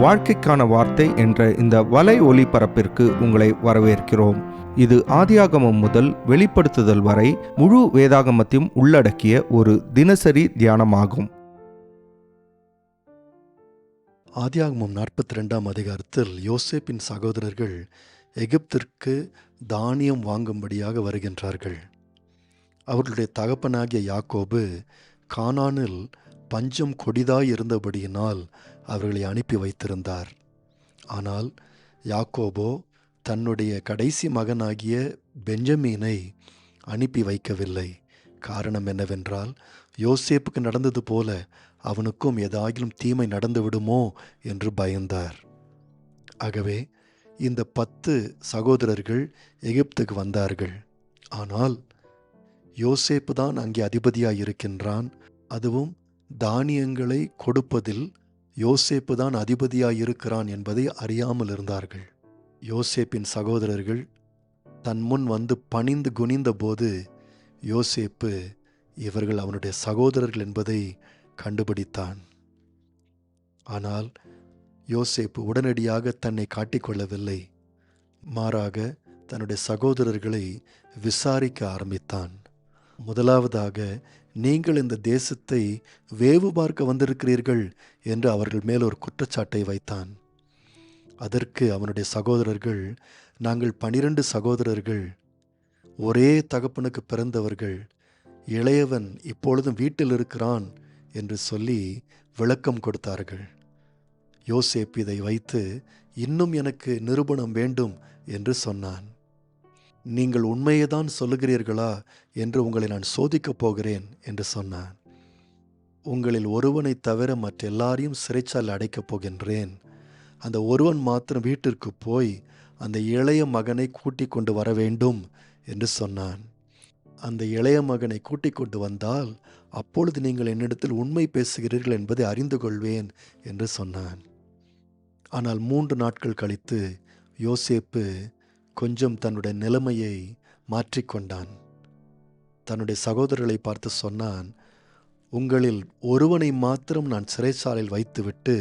வாழ்க்கைக்கான வார்த்தை என்ற இந்த வலை ஒளிபரப்பிற்கு உங்களை வரவேற்கிறோம். இது ஆதியாகமம் முதல் வெளிப்படுத்துதல் வரை முழு வேதாகமத்தையும் உள்ளடக்கிய ஒரு தினசரி தியானமாகும். ஆதியாகமம் 42ஆம் அதிகாரத்தில் யோசேப்பின் சகோதரர்கள் எகிப்திற்கு தானியம் வாங்கும்படியாக வருகின்றார்கள். அவர்களுடைய தகப்பனாகிய யாக்கோபு கானானில் பஞ்சம் கொடிதாய் இருந்தபடியினால் அவர்களை அனுப்பி வைத்திருந்தார். ஆனால் யாக்கோபோ தன்னுடைய கடைசி மகனாகிய பெஞ்சமீனை அனுப்பி வைக்கவில்லை. காரணம் என்னவென்றால், யோசேப்புக்கு நடந்தது போல அவனுக்கும் ஏதாகிலும் தீமை நடந்துவிடுமோ என்று பயந்தார். ஆகவே இந்த 10 சகோதரர்கள் எகிப்துக்கு வந்தார்கள். ஆனால் யோசேப்பு தான் அங்கே அதிபதியாய் இருக்கின்றான். அதுவும் தானியங்களை கொடுப்பதில் யோசேப்பு தான் அதிபதியாய் இருக்கிறான் என்பதை அறியாமல் இருந்தார்கள். யோசேப்பின் சகோதரர்கள் தன் முன் வந்து பணிந்து குனிந்த போது யோசேப்பு இவர்கள் அவனுடைய சகோதரர்கள் என்பதை கண்டுபிடித்தான். ஆனால் யோசேப்பு உடனடியாக தன்னை காட்டிக்கொள்ளவில்லை. மாறாக தன்னுடைய சகோதரர்களை விசாரிக்க ஆரம்பித்தான். முதலாவதாக, நீங்கள் இந்த தேசத்தை வேவு பார்க்க வந்திருக்கிறீர்கள் என்று அவர்கள் மேல் ஒரு குற்றச்சாட்டை வைத்தான். அதற்கு அவனுடைய சகோதரர்கள், நாங்கள் 12 சகோதரர்கள், ஒரே தகப்பனுக்கு பிறந்தவர்கள், இளையவன் இப்பொழுதும் வீட்டில் இருக்கிறான் என்று சொல்லி விளக்கம் கொடுத்தார்கள். யோசேப்பு இதை வைத்து, இன்னும் எனக்கு நிரூபணம் வேண்டும் என்று சொன்னான். நீங்கள் உண்மையை தான் சொல்லுகிறீர்களா என்று உங்களை நான் சோதிக்கப் போகிறேன் என்று சொன்னான். உங்களில் ஒருவனை தவிர மற்ற எல்லாரையும் சிறைச்சாலை அடைக்கப் போகின்றேன். அந்த ஒருவன் மாத்திரம் வீட்டிற்கு போய் அந்த இளைய மகனை கூட்டிக் கொண்டு வர வேண்டும் என்று சொன்னான். அந்த இளைய மகனை கூட்டிக் கொண்டு வந்தால் அப்பொழுது நீங்கள் என்னிடத்தில் உண்மை பேசுகிறீர்கள் என்பதை அறிந்து கொள்வேன் என்று சொன்னான். ஆனால் 3 நாட்கள் கழித்து யோசேப்பு கொஞ்சம் தன்னுடைய நிலைமையை மாற்றிக்கொண்டான். தன்னுடைய சகோதரர்களை பார்த்து சொன்னான், உங்களில் ஒருவனை மாத்திரம் நான் சிறைச்சாலையில் வைத்துவிட்டு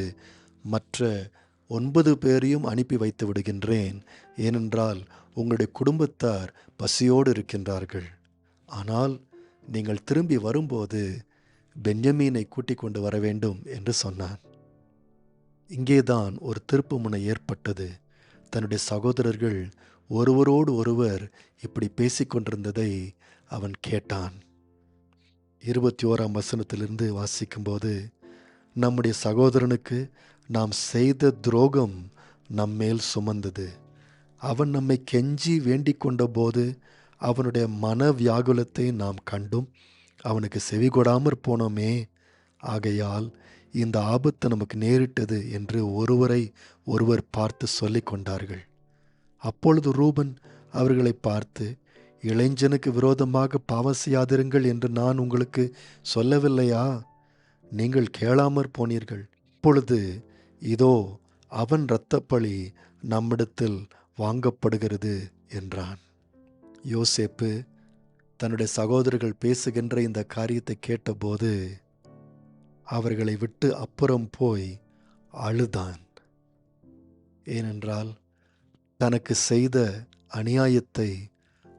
மற்ற 9 பேரையும் அனுப்பி வைத்து விடுகின்றேன். ஏனென்றால் உங்களுடைய குடும்பத்தார் பசியோடு இருக்கின்றார்கள். ஆனால் நீங்கள் திரும்பி வரும்போது பென்யமீனை கூட்டிக் கொண்டு வர வேண்டும் என்று சொன்னான். இங்கேதான் ஒரு திருப்புமுனை ஏற்பட்டது. தன்னுடைய சகோதரர்கள் ஒருவரோடு ஒருவர் இப்படி பேசிக்கொண்டிருந்ததை அவன் கேட்டான். 21ஆம் வசனத்திலிருந்து வாசிக்கும்போது, நம்முடைய சகோதரனுக்கு நாம் செய்த துரோகம் நம்மேல் சுமந்தது. அவன் நம்மை கெஞ்சி வேண்டிக் கொண்ட போது அவனுடைய மன வியாகுலத்தை நாம் கண்டும் அவனுக்கு செவிகொடாமற் போனோமே. ஆகையால் இந்த ஆபத்து நமக்கு நேரிட்டது என்று ஒருவரை ஒருவர் பார்த்து சொல்லிக் கொண்டார்கள். அப்பொழுது ரூபன் அவர்களை பார்த்து, இளைஞனுக்கு விரோதமாக பாவம் செய்யாதிருங்கள் என்று நான் உங்களுக்கு சொல்லவில்லையா? நீங்கள் கேளாமற் போனீர்கள். இப்பொழுது இதோ அவன் இரத்தப்பழி நம்மிடத்தில் வாங்கப்படுகிறது என்றான். யோசேப்பு தன்னுடைய சகோதரர்கள் பேசுகின்ற இந்த காரியத்தை கேட்டபோது அவர்களை விட்டு அப்புறம் போய் அழுதான். ஏனென்றால் தனக்கு செய்த அநியாயத்தை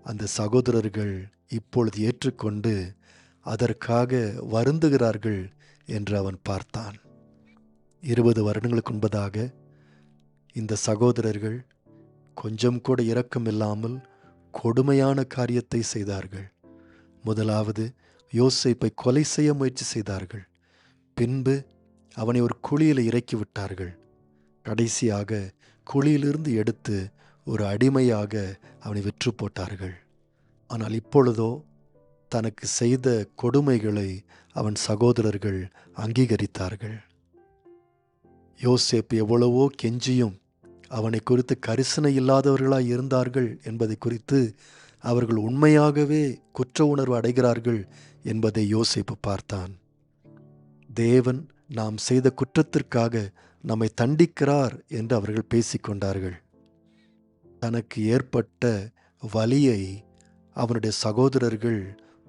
அந்த சகோதரர்கள் இப்பொழுது ஏற்றுக்கொண்டு அதற்காக வருந்துகிறார்கள் என்று அவன் பார்த்தான். 20 வருடங்களுக்கு முன்பதாக இந்த சகோதரர்கள் கொஞ்சம் கூட இரக்கமில்லாமல் கொடுமையான காரியத்தை செய்தார்கள். முதலாவது யோசேப்பை கொலை செய்ய முயற்சி செய்தார்கள். பின்பு அவனை ஒரு குழியில் இறக்கி விட்டார்கள். கடைசியாக குழியிலிருந்து எடுத்து ஒரு அடிமையாக அவனை விற்று போட்டார்கள். ஆனால் இப்பொழுதோ தனக்கு செய்த கொடுமைகளை அவன் சகோதரர்கள் அங்கீகரித்தார்கள். யோசேப்பு எவ்வளவோ கெஞ்சியும் அவனை குறித்து கரிசனை இல்லாதவர்களாய் இருந்தார்கள் என்பதை குறித்து அவர்கள் உண்மையாகவே குற்ற உணர்வு அடைகிறார்கள் என்பதை யோசேப்பு பார்த்தான். தேவன் நாம் செய்த குற்றத்திற்காக நம்மை தண்டிக்கிறார் என்று அவர்கள் பேசிக்கொண்டார்கள். தனக்கு ஏற்பட்ட வலியை அவனுடைய சகோதரர்கள்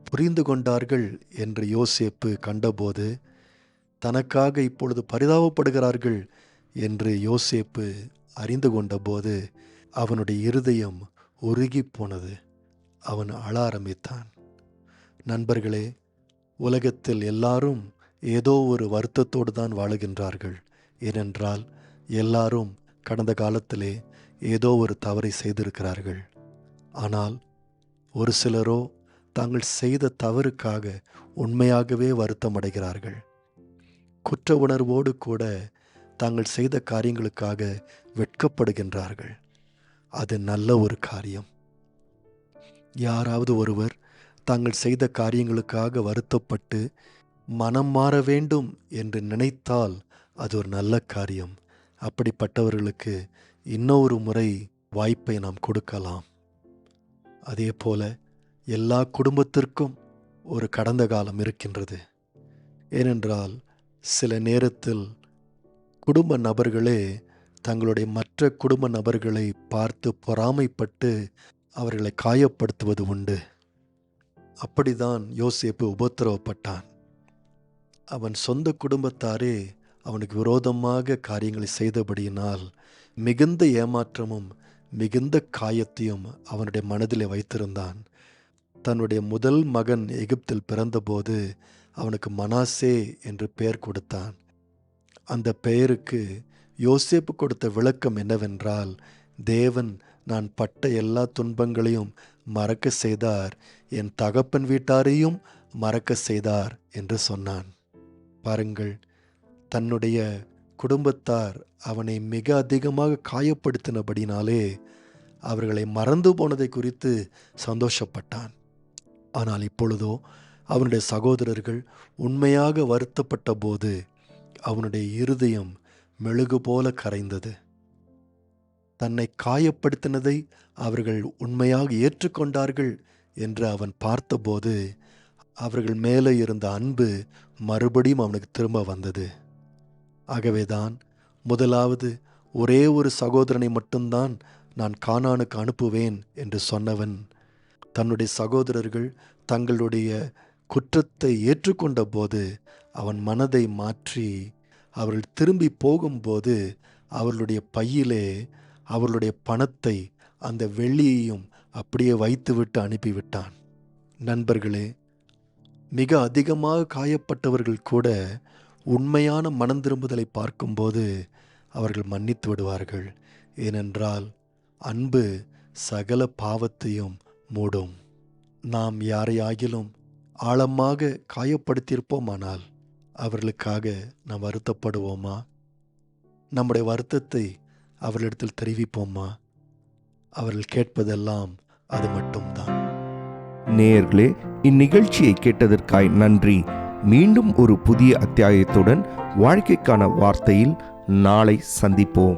புரிந்து கொண்டார்கள் என்று யோசேப்பு கண்டபோது தனக்காக இப்பொழுது பரிதாபப்படுகிறார்கள் என்று யோசேப்பு அறிந்து கொண்டபோது அவனுடைய இருதயம் உருகி போனது. அவன் அழ ஆரம்பித்தான். நண்பர்களே, உலகத்தில் எல்லாரும் ஏதோ ஒரு வருத்தத்தோடு தான் வாழுகின்றார்கள். ஏனென்றால் எல்லாரும் கடந்த காலத்திலே ஏதோ ஒரு தவறை செய்திருக்கிறார்கள். ஆனால் ஒரு சிலரோ தாங்கள் செய்த தவறுக்காக உண்மையாகவே வருத்தம் அடைகிறார்கள். குற்ற உணர்வோடு கூட தாங்கள் செய்த காரியங்களுக்காக வெட்கப்படுகின்றார்கள். அது நல்ல ஒரு காரியம். யாராவது ஒருவர் தாங்கள் செய்த காரியங்களுக்காக வருத்தப்பட்டு மனம் மாற வேண்டும் என்று நினைத்தால் அது ஒரு நல்ல காரியம். அப்படிப்பட்டவர்களுக்கு இன்னொரு முறை வாய்ப்பை நாம் கொடுக்கலாம். அதே போல எல்லா குடும்பத்திற்கும் ஒரு கடந்த காலம் இருக்கின்றது. ஏனென்றால் சில நேரத்தில் குடும்ப நபர்களே தங்களுடைய மற்ற குடும்ப நபர்களை பார்த்து பொறாமைப்பட்டு அவர்களை காயப்படுத்துவது உண்டு. அப்படிதான் யோசேப்பு உபத்திரவப்பட்டான். அவன் சொந்த குடும்பத்தாரே அவனுக்கு விரோதமாக காரியங்களை செய்தபடியினால் மிகுந்த ஏமாற்றமும் மிகுந்த காயத்தையும் அவனுடைய மனதிலே வைத்திருந்தான். தன்னுடைய முதல் மகன் எகிப்தில் பிறந்தபோது அவனுக்கு மனாசே என்று பெயர் கொடுத்தான். அந்த பெயருக்கு யோசேப்பு கொடுத்த விளக்கம் என்னவென்றால், தேவன் நான் பட்ட எல்லா துன்பங்களையும் மறக்க செய்தார், என் தகப்பன் வீட்டாரையும் மறக்க செய்தார் என்று சொன்னான். பாருங்கள், தன்னுடைய குடும்பத்தார் அவனை மிக அதிகமாக காயப்படுத்தினபடினாலே அவர்களை மறந்து போனதை குறித்து சந்தோஷப்பட்டான். ஆனால் இப்பொழுதோ அவனுடைய சகோதரர்கள் உண்மையாக வருத்தப்பட்ட போது அவனுடைய இருதயம் மெழுகு போல கரைந்தது. தன்னை காயப்படுத்தினதை அவர்கள் உண்மையாக ஏற்றுக்கொண்டார்கள் என்று அவன் பார்த்தபோது அவர்கள் மேலே இருந்த அன்பு மறுபடியும் அவனுக்கு திரும்ப வந்தது. ஆகவேதான் முதலாவது ஒரே ஒரு சகோதரனை மட்டும்தான் நான் கானானுக்கு அனுப்புவேன் என்று சொன்னவன் தன்னுடைய சகோதரர்கள் தங்களுடைய குற்றத்தை ஏற்றுக்கொண்ட போது அவன் மனதை மாற்றி அவர்கள் திரும்பி போகும்போது அவர்களுடைய பையிலே அவர்களுடைய பணத்தை, அந்த வெள்ளியையும் அப்படியே வைத்துவிட்டு அனுப்பிவிட்டான். நண்பர்களே, மிக அதிகமாக காயப்பட்டவர்கள் கூட உண்மையான மனம் திரும்புதலை பார்க்கும்போது அவர்கள் மன்னித்து விடுவார்கள். ஏனென்றால் அன்பு சகல பாவத்தையும் மூடும். நாம் யாரையாகிலும் ஆழமாக காயப்படுத்தியிருப்போமானால் அவர்களுக்காக நாம் வருத்தப்படுவோமா? நம்முடைய வருத்தத்தை அவர்களிடத்தில் தெரிவிப்போமா? அவர்கள் கேட்பதெல்லாம் அது மட்டும்தான். நேயர்களே, இந்நிகழ்ச்சியை கேட்டதற்காய் நன்றி. மீண்டும் ஒரு புதிய அத்தியாயத்துடன் வாழ்க்கைக்கான வார்த்தையில் நாளை சந்திப்போம்.